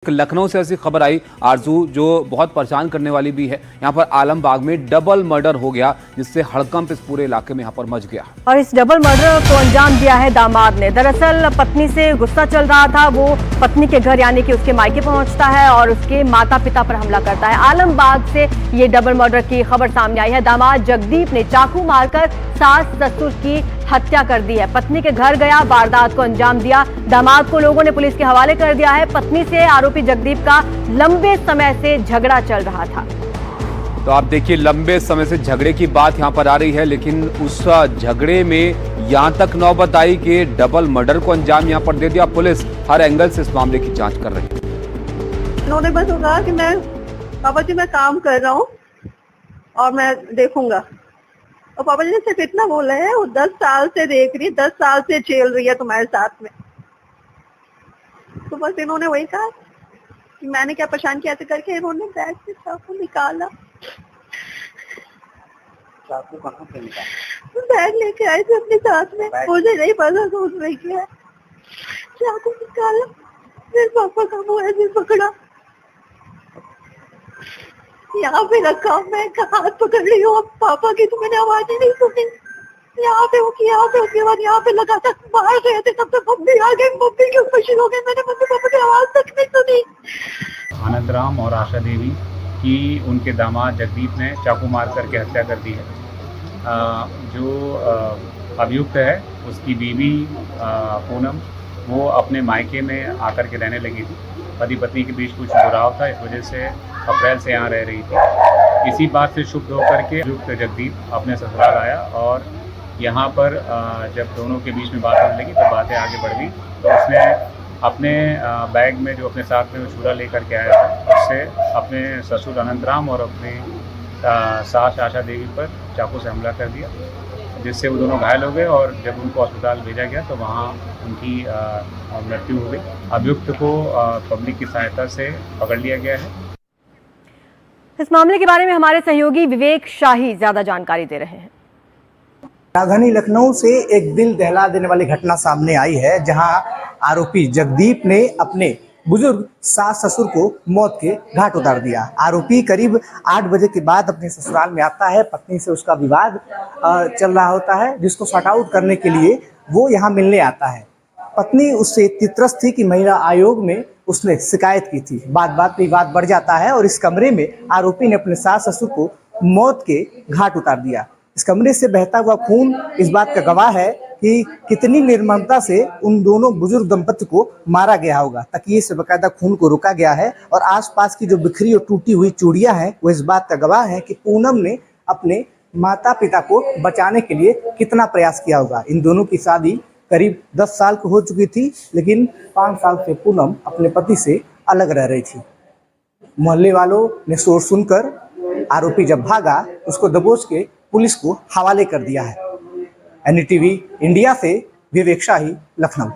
लखनऊ से ऐसी खबर आई आरजू जो बहुत परेशान करने वाली भी है। यहाँ पर आलमबाग में डबल मर्डर हो गया जिससे हड़कंप इस पूरे इलाके में यहाँ पर मच गया। और इस डबल मर्डर को अंजाम दिया है दामाद ने। दरअसल पत्नी से गुस्सा चल रहा था, वो पत्नी के घर यानी कि उसके मायके पहुंचता है और उसके माता पिता पर हमला करता है। आलमबाग से ये डबल मर्डर की खबर सामने आई है। दामाद जगदीप ने चाकू मारकर सास ससुर की हत्या कर दी है। पत्नी के घर गया, वारदात को अंजाम दिया। दामाद को लोगों ने पुलिस के हवाले कर दिया है। पत्नी से आरोपी जगदीप का लंबे समय से झगड़ा चल रहा था। तो आप देखिए, लंबे समय से झगड़े की बात यहाँ पर आ रही है, लेकिन उस झगड़े में यहाँ तक नौबत आई कि डबल मर्डर को अंजाम यहाँ पर दे दिया। पुलिस हर एंगल से इस मामले की जांच कर रही है। उन्होंने बस कहा कि पापा जी मैं काम कर रहा हूँ और मैं देखूंगा। और पापा जी ने सिर्फ इतना बोला है, वो 10 साल से देख रही है, 10 साल से झेल रही है तुम्हारे साथ में। तो बस इन्होंने वही कहा कि मैंने क्या परेशान किया, ऐसे करके इन्होंने बैग से चाकू निकाला। चाकू कहाँ से निकाला? बैग लेके आए थे अपने साथ में, मुझे नहीं पता तो उसने किया। चाकू निकाला, फिर पापा का मुंह ऐसे पकड़ा, यहाँ पे रखा, मैं हाथ पकड़ रही हूँ पापा की, तो मैंने आवाज ही नहीं सुनी। यहाँ पे वो किया, उसके बाद यहाँ पे लगा तक बाहर गए थे, तब तक मम्मी आ गई, मम्मी की खुशी हो गई, मैंने मम्मी पापा की आवाज तक नहीं सुनी। आनंद राम और आशा देवी की उनके दामाद जगदीप ने चाकू मार करके हत्या कर दी है। जो अभियुक्त है उसकी बीवी पूनम, वो अपने मायके में आकर के रहने लगी थी। पति पत्नी के बीच कुछ जुड़ाव था, इस वजह से अप्रैल से यहाँ रह रही थी। इसी बात से क्षुब्ध होकर के अभियुक्त जगदीप अपने ससुराल आया और यहाँ पर जब दोनों के बीच में बात होने लगी तो बातें आगे बढ़ गई। तो उसने अपने बैग में जो अपने साथ में छुरा लेकर के आया था, उससे अपने ससुर अनंत राम और अपने सास आशा देवी पर चाकू से हमला कर दिया, जिससे वो दोनों घायल हो गए। और जब उनको अस्पताल भेजा गया तो वहाँ उनकी मृत्यु हो गई। अभियुक्त को पब्लिक की सहायता से पकड़ लिया गया है। इस मामले के बारे में हमारे सहयोगी विवेक शाही ज्यादा जानकारी दे रहे हैं। राजधानी लखनऊ से एक दिल दहला देने वाली घटना सामने आई है, जहां आरोपी जगदीप ने अपने बुजुर्ग सास ससुर को मौत के घाट उतार दिया। आरोपी करीब 8 बजे के बाद अपने ससुराल में आता है। पत्नी से उसका विवाद चल रहा होता है, जिसको सॉर्ट आउट करने के लिए वो यहाँ मिलने आता है। पत्नी उससे तित्रस्त थी कि महिला आयोग में उसने शिकायत की थी। बात बात पे विवाद बढ़ जाता है और इस कमरे में आरोपी ने अपने सास ससुर को मौत के घाट उतार दिया। इस कमरे से बहता हुआ खून इस बात का गवाह है कि कितनी निर्ममता से उन दोनों बुजुर्ग दंपति को मारा गया होगा। तकिए से बकायदा खून को रोका गया है और आसपास की जो बिखरी और टूटी हुई चूड़ियां हैं वो इस बात का गवाह है कि पूनम ने अपने माता पिता को बचाने के लिए कितना प्रयास किया होगा। इन दोनों की शादी करीब 10 साल की हो चुकी थी, लेकिन 5 साल से पूनम अपने पति से अलग रह रही थी। मोहल्ले वालों ने शोर सुनकर आरोपी जब भागा, उसको दबोच के पुलिस को हवाले कर दिया है। NDTV इंडिया से विवेक शाही, लखनऊ।